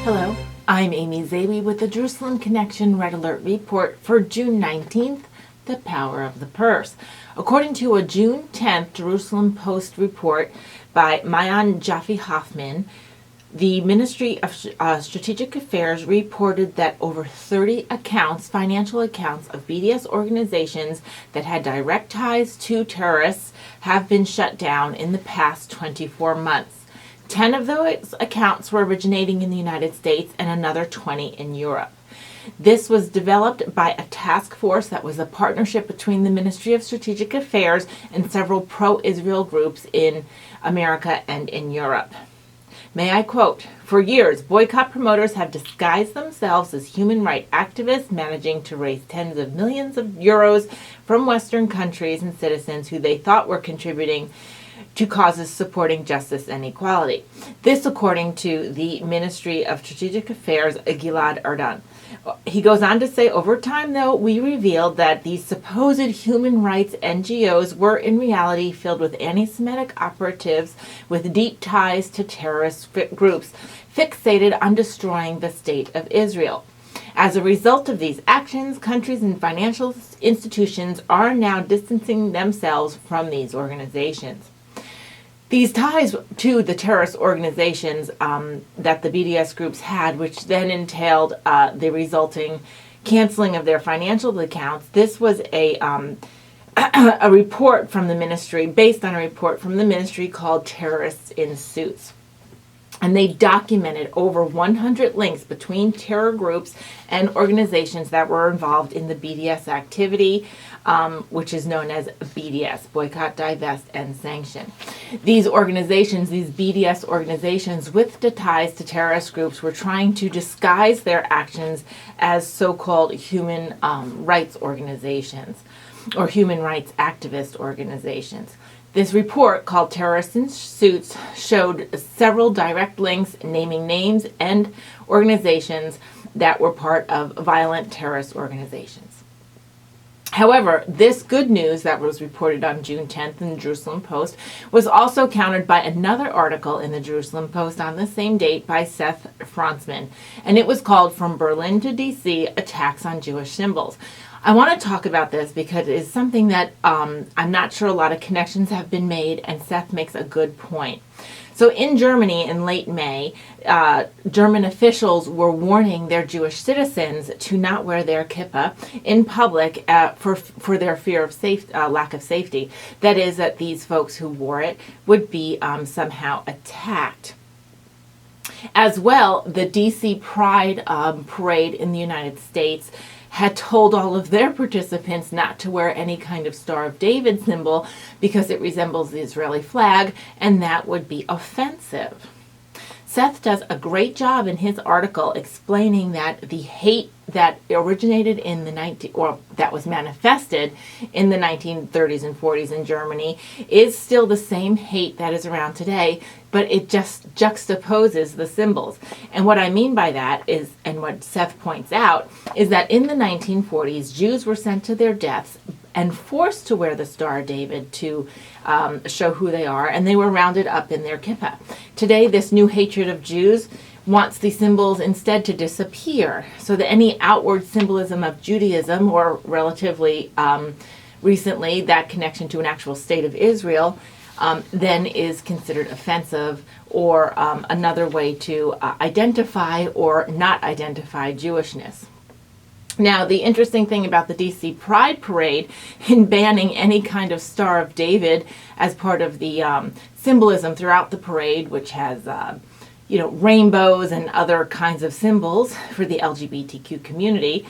Hello, I'm Amy Zabi with the Jerusalem Connection Red Alert Report for June 19th, The Power of the Purse. According to a June 10th Jerusalem Post report by Mayan Jaffe Hoffman, the Ministry of Strategic Affairs reported that over 30 accounts, financial accounts of BDS organizations that had direct ties to terrorists have been shut down in the past 24 months. 10 of those accounts were originating in the United States and another 20 in Europe. This was developed by a task force that was a partnership between the Ministry of Strategic Affairs and several pro-Israel groups in America and in Europe. May I quote, "For years, boycott promoters have disguised themselves as human rights activists managing to raise tens of millions of euros from Western countries and citizens who they thought were contributing to causes supporting justice and equality." This according to the Ministry of Strategic Affairs, Gilad Erdan. He goes on to say, over time, though, we revealed that these supposed human rights NGOs were in reality filled with anti-Semitic operatives with deep ties to terrorist groups fixated on destroying the state of Israel. As a result of these actions, countries and financial institutions are now distancing themselves from these organizations. These ties to the terrorist organizations that the BDS groups had, which then entailed the resulting canceling of their financial accounts. This was a report from the ministry, based on a report from the ministry called Terrorists in Suits. And they documented over 100 links between terror groups and organizations that were involved in the BDS activity, which is known as BDS, Boycott, Divest, and Sanction. These organizations, these BDS organizations with the ties to terrorist groups, were trying to disguise their actions as so-called human rights organizations or human rights activist organizations. This report, called Terrorists in Suits, showed several direct links naming names and organizations that were part of violent terrorist organizations. However, this good news that was reported on June 10th in the Jerusalem Post was also countered by another article in the Jerusalem Post on the same date by Seth Franzman, and it was called From Berlin to D.C. Attacks on Jewish Symbols. I want to talk about this because it is something that I'm not sure a lot of connections have been made, and Seth makes a good point. So in Germany in late May, German officials were warning their Jewish citizens to not wear their kippah in public for their fear of lack of safety. That is, that these folks who wore it would be somehow attacked. As well, the DC Pride parade in the United States had told all of their participants not to wear any kind of Star of David symbol because it resembles the Israeli flag, and that would be offensive. Seth does a great job in his article explaining that the hate that originated in that was manifested in the 1930s and 40s in Germany is still the same hate that is around today, but it just juxtaposes the symbols. And what I mean by that is, and what Seth points out, is that in the 1940s, Jews were sent to their deaths and forced to wear the Star of David to show who they are, and they were rounded up in their kippah. Today, this new hatred of Jews wants the symbols instead to disappear, so that any outward symbolism of Judaism, or relatively recently that connection to an actual state of Israel, then is considered offensive, or another way to identify or not identify Jewishness. Now, the interesting thing about the DC Pride Parade in banning any kind of Star of David as part of the symbolism throughout the parade, which has rainbows and other kinds of symbols for the LGBTQ community,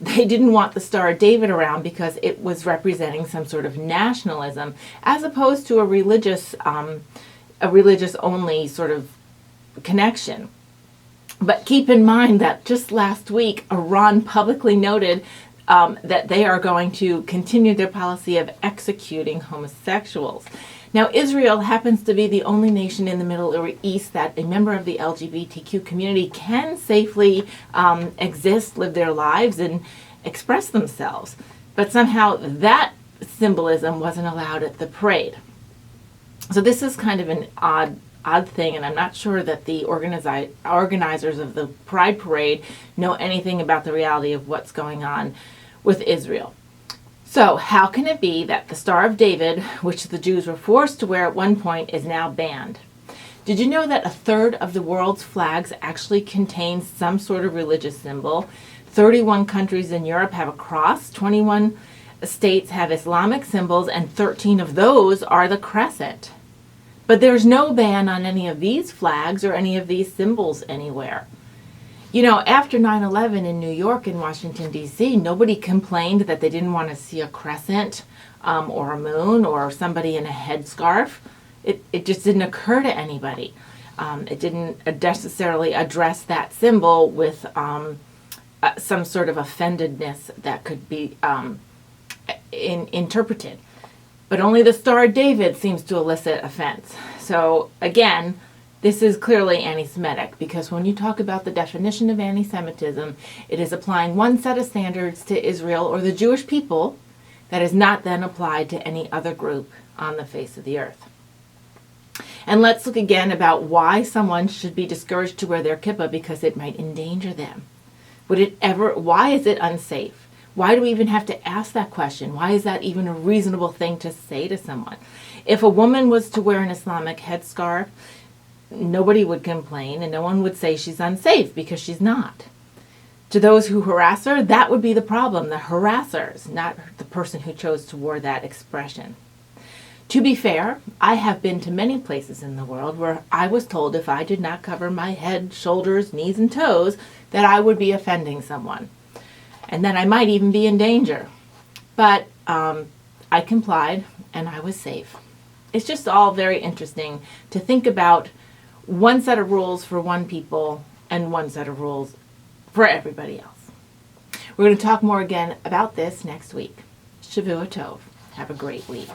they didn't want the Star of David around because it was representing some sort of nationalism, as opposed to a religious only sort of connection. But keep in mind that just last week, Iran publicly noted that they are going to continue their policy of executing homosexuals. Now, Israel happens to be the only nation in the Middle East that a member of the LGBTQ community can safely exist, live their lives, and express themselves. But somehow that symbolism wasn't allowed at the parade. So this is kind of an odd odd thing, and I'm not sure that the organizers of the Pride Parade know anything about the reality of what's going on with Israel. So, how can it be that the Star of David, which the Jews were forced to wear at one point, is now banned? Did you know that a third of the world's flags actually contain some sort of religious symbol? 31 countries in Europe have a cross, 21 states have Islamic symbols, and 13 of those are the crescent. But there's no ban on any of these flags or any of these symbols anywhere. You know, after 9/11 in New York and Washington, D.C., nobody complained that they didn't want to see a crescent or a moon or somebody in a headscarf. It just didn't occur to anybody. It didn't necessarily address that symbol with some sort of offendedness that could be interpreted. But only the Star of David seems to elicit offense. So again, this is clearly anti-Semitic, because when you talk about the definition of anti-Semitism, it is applying one set of standards to Israel or the Jewish people that is not then applied to any other group on the face of the earth. And let's look again about why someone should be discouraged to wear their kippah, because it might endanger them. Why is it unsafe? Why do we even have to ask that question? Why is that even a reasonable thing to say to someone? If a woman was to wear an Islamic headscarf, nobody would complain and no one would say she's unsafe, because she's not. To those who harass her, that would be the problem, the harassers, not the person who chose to wear that expression. To be fair, I have been to many places in the world where I was told if I did not cover my head, shoulders, knees, and toes, that I would be offending someone, and that I might even be in danger. But I complied, and I was safe. It's just all very interesting to think about one set of rules for one people and one set of rules for everybody else. We're going to talk more again about this next week. Shavua Tov. Have a great week.